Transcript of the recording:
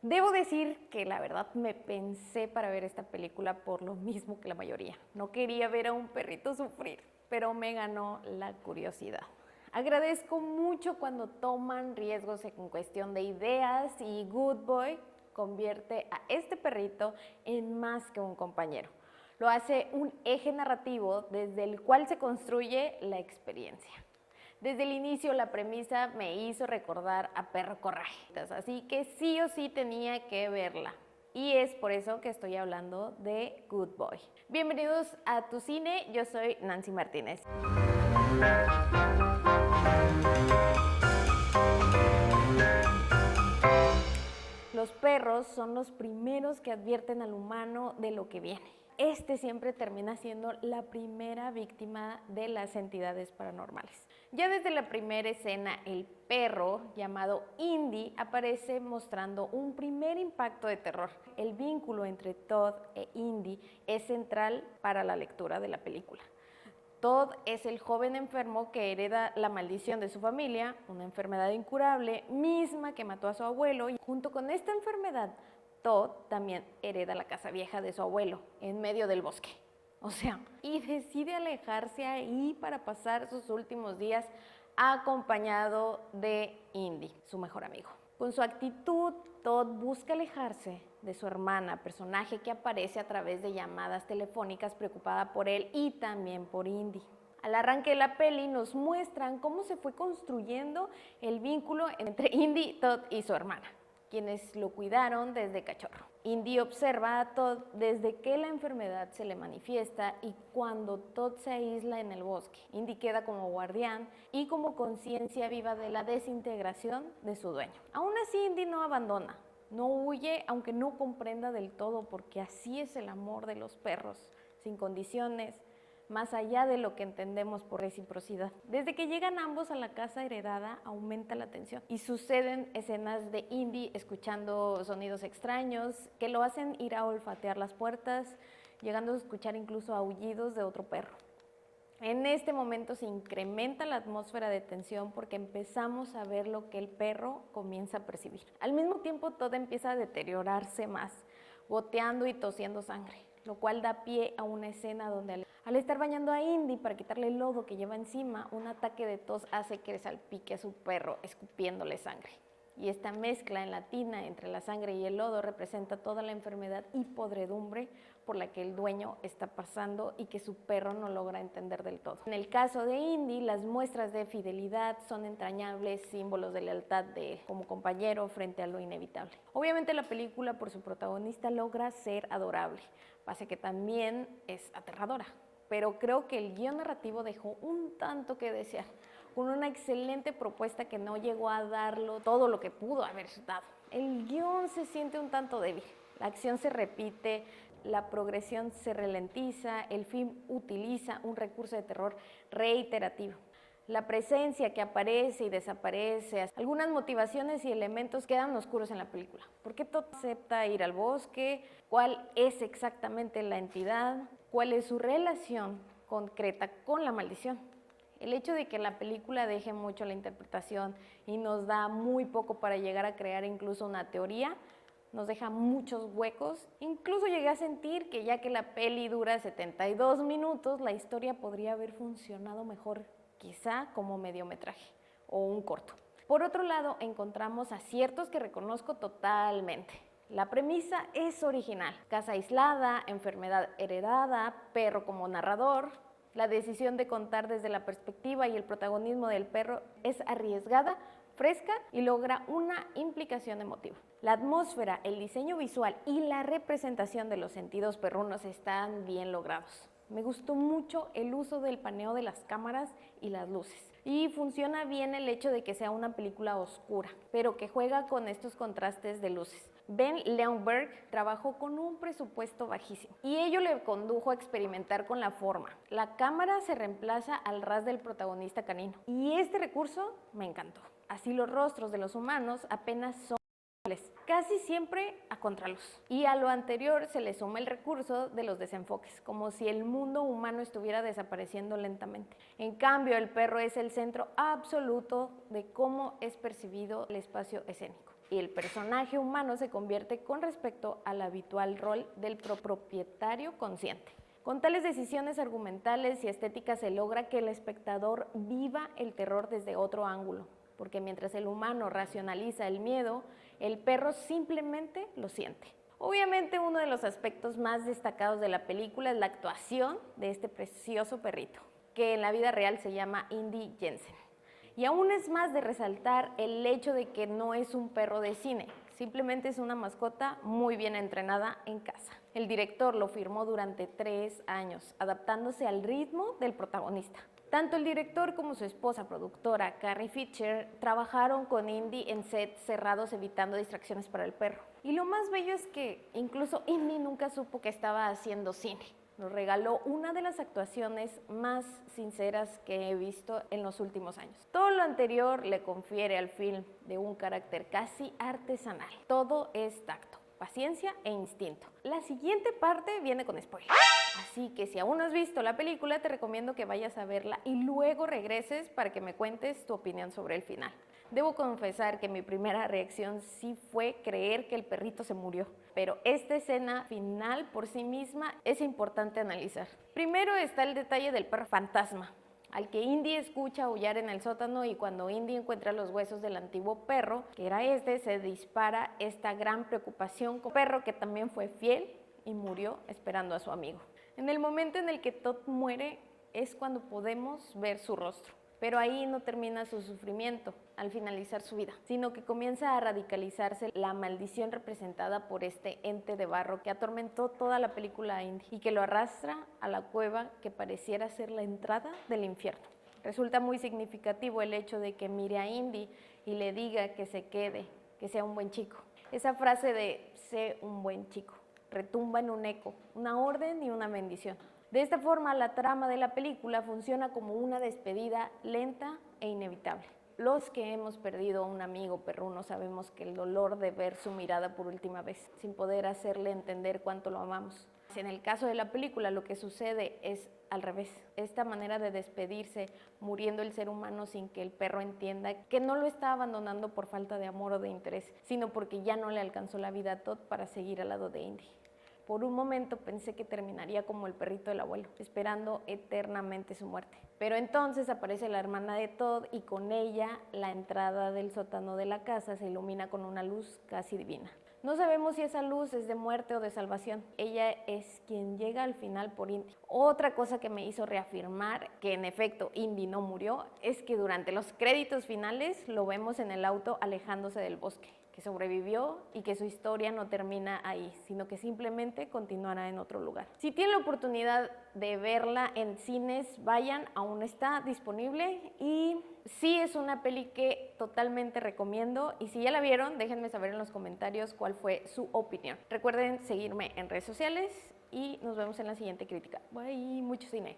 Debo decir que la verdad me pensé para ver esta película por lo mismo que la mayoría. No quería ver a un perrito sufrir, pero me ganó la curiosidad. Agradezco mucho cuando toman riesgos en cuestión de ideas y Good Boy convierte a este perrito en más que un compañero. Lo hace un eje narrativo desde el cual se construye la experiencia. Desde el inicio la premisa me hizo recordar a Perro Coraje, así que sí o sí tenía que verla. Y es por eso que estoy hablando de Good Boy. Bienvenidos a Tu Cine, yo soy Nancy Martínez. Los perros son los primeros que advierten al humano de lo que viene. Este siempre termina siendo la primera víctima de las entidades paranormales. Ya desde la primera escena, el perro, llamado Indy, aparece mostrando un primer impacto de terror. El vínculo entre Todd e Indy es central para la lectura de la película. Todd es el joven enfermo que hereda la maldición de su familia, una enfermedad incurable, misma que mató a su abuelo, y junto con esta enfermedad, Todd también hereda la casa vieja de su abuelo, en medio del bosque. Y decide alejarse ahí para pasar sus últimos días acompañado de Indy, su mejor amigo. Con su actitud, Todd busca alejarse de su hermana, personaje que aparece a través de llamadas telefónicas preocupada por él y también por Indy. Al arranque de la peli nos muestran cómo se fue construyendo el vínculo entre Indy, Todd y su hermana, quienes lo cuidaron desde cachorro. Indy observa a Todd desde que la enfermedad se le manifiesta y cuando Todd se aísla en el bosque. Indy queda como guardián y como conciencia viva de la desintegración de su dueño. Aún así, Indy no abandona, no huye, aunque no comprenda del todo, porque así es el amor de los perros, sin condiciones, más allá de lo que entendemos por reciprocidad. Desde que llegan ambos a la casa heredada, aumenta la tensión y suceden escenas de Indy escuchando sonidos extraños que lo hacen ir a olfatear las puertas, llegando a escuchar incluso aullidos de otro perro. En este momento se incrementa la atmósfera de tensión porque empezamos a ver lo que el perro comienza a percibir. Al mismo tiempo, todo empieza a deteriorarse más, goteando y tosiendo sangre, lo cual da pie a una escena donde al estar bañando a Indy para quitarle el lodo que lleva encima, un ataque de tos hace que salpique a su perro escupiéndole sangre. Y esta mezcla en la tina entre la sangre y el lodo representa toda la enfermedad y podredumbre por la que el dueño está pasando y que su perro no logra entender del todo. En el caso de Indy, las muestras de fidelidad son entrañables símbolos de lealtad de él como compañero frente a lo inevitable. Obviamente la película por su protagonista logra ser adorable, pase que también es aterradora, pero creo que el guión narrativo dejó un tanto que desear, con una excelente propuesta que no llegó a darlo todo lo que pudo haber dado. El guión se siente un tanto débil, la acción se repite, la progresión se ralentiza, el film utiliza un recurso de terror reiterativo. La presencia que aparece y desaparece, algunas motivaciones y elementos quedan oscuros en la película. ¿Por qué Todd acepta ir al bosque? ¿Cuál es exactamente la entidad? ¿Cuál es su relación concreta con la maldición? El hecho de que la película deje mucho la interpretación y nos da muy poco para llegar a crear incluso una teoría, nos deja muchos huecos. Incluso llegué a sentir que ya que la peli dura 72 minutos, la historia podría haber funcionado mejor, quizá como mediometraje o un corto. Por otro lado, encontramos aciertos que reconozco totalmente. La premisa es original: casa aislada, enfermedad heredada, perro como narrador. La decisión de contar desde la perspectiva y el protagonismo del perro es arriesgada, fresca y logra una implicación emotiva. La atmósfera, el diseño visual y la representación de los sentidos perrunos están bien logrados. Me gustó mucho el uso del paneo de las cámaras y las luces. Y funciona bien el hecho de que sea una película oscura, pero que juega con estos contrastes de luces. Ben Leonberg trabajó con un presupuesto bajísimo y ello le condujo a experimentar con la forma. La cámara se reemplaza al ras del protagonista canino y este recurso me encantó. Así los rostros de los humanos apenas son casi siempre a contraluz. Y a lo anterior se le suma el recurso de los desenfoques, como si el mundo humano estuviera desapareciendo lentamente. En cambio, el perro es el centro absoluto de cómo es percibido el espacio escénico. y el personaje humano se convierte con respecto al habitual rol del propietario consciente. Con tales decisiones argumentales y estéticas se logra que el espectador viva el terror desde otro ángulo, porque mientras el humano racionaliza el miedo, el perro simplemente lo siente. Obviamente uno de los aspectos más destacados de la película es la actuación de este precioso perrito, que en la vida real se llama Indy Jensen. Y aún es más de resaltar el hecho de que no es un perro de cine, simplemente es una mascota muy bien entrenada en casa. El director lo firmó durante 3 años, adaptándose al ritmo del protagonista. Tanto el director como su esposa productora, Carrie Fisher, trabajaron con Indy en sets cerrados evitando distracciones para el perro. Y lo más bello es que incluso Indy nunca supo que estaba haciendo cine. Nos regaló una de las actuaciones más sinceras que he visto en los últimos años. Todo lo anterior le confiere al film de un carácter casi artesanal. Todo es tacto, paciencia e instinto. La siguiente parte viene con spoilers. Así que si aún no has visto la película, te recomiendo que vayas a verla y luego regreses para que me cuentes tu opinión sobre el final. Debo confesar que mi primera reacción sí fue creer que el perrito se murió, pero esta escena final por sí misma es importante analizar. Primero está el detalle del perro fantasma, al que Indy escucha aullar en el sótano, y cuando Indy encuentra los huesos del antiguo perro, que era se dispara esta gran preocupación con el perro que también fue fiel y murió esperando a su amigo. En el momento en el que Todd muere es cuando podemos ver su rostro. Pero ahí no termina su sufrimiento al finalizar su vida, sino que comienza a radicalizarse la maldición representada por este ente de barro que atormentó toda la película a Indy y que lo arrastra a la cueva que pareciera ser la entrada del infierno. Resulta muy significativo el hecho de que mire a Indy y le diga que se quede, que sea un buen chico. Esa frase de "sé un buen chico" retumba en un eco, una orden y una bendición. De esta forma, la trama de la película funciona como una despedida lenta e inevitable. Los que hemos perdido a un amigo perruno sabemos que el dolor de ver su mirada por última vez, sin poder hacerle entender cuánto lo amamos. En el caso de la película, lo que sucede es al revés. Esta manera de despedirse, muriendo el ser humano sin que el perro entienda que no lo está abandonando por falta de amor o de interés, sino porque ya no le alcanzó la vida a Todd para seguir al lado de Indy. Por un momento pensé que terminaría como el perrito del abuelo, esperando eternamente su muerte. Pero entonces aparece la hermana de Todd y con ella la entrada del sótano de la casa se ilumina con una luz casi divina. No sabemos si esa luz es de muerte o de salvación. Ella es quien llega al final por Indy. Otra cosa que me hizo reafirmar que en efecto Indy no murió es que durante los créditos finales lo vemos en el auto alejándose del bosque, que sobrevivió y que su historia no termina ahí, sino que simplemente continuará en otro lugar. Si tienen la oportunidad de verla en cines, vayan, aún está disponible y sí es una peli que totalmente recomiendo, y si ya la vieron, déjenme saber en los comentarios cuál fue su opinión. Recuerden seguirme en redes sociales y nos vemos en la siguiente crítica. Bye, mucho cine.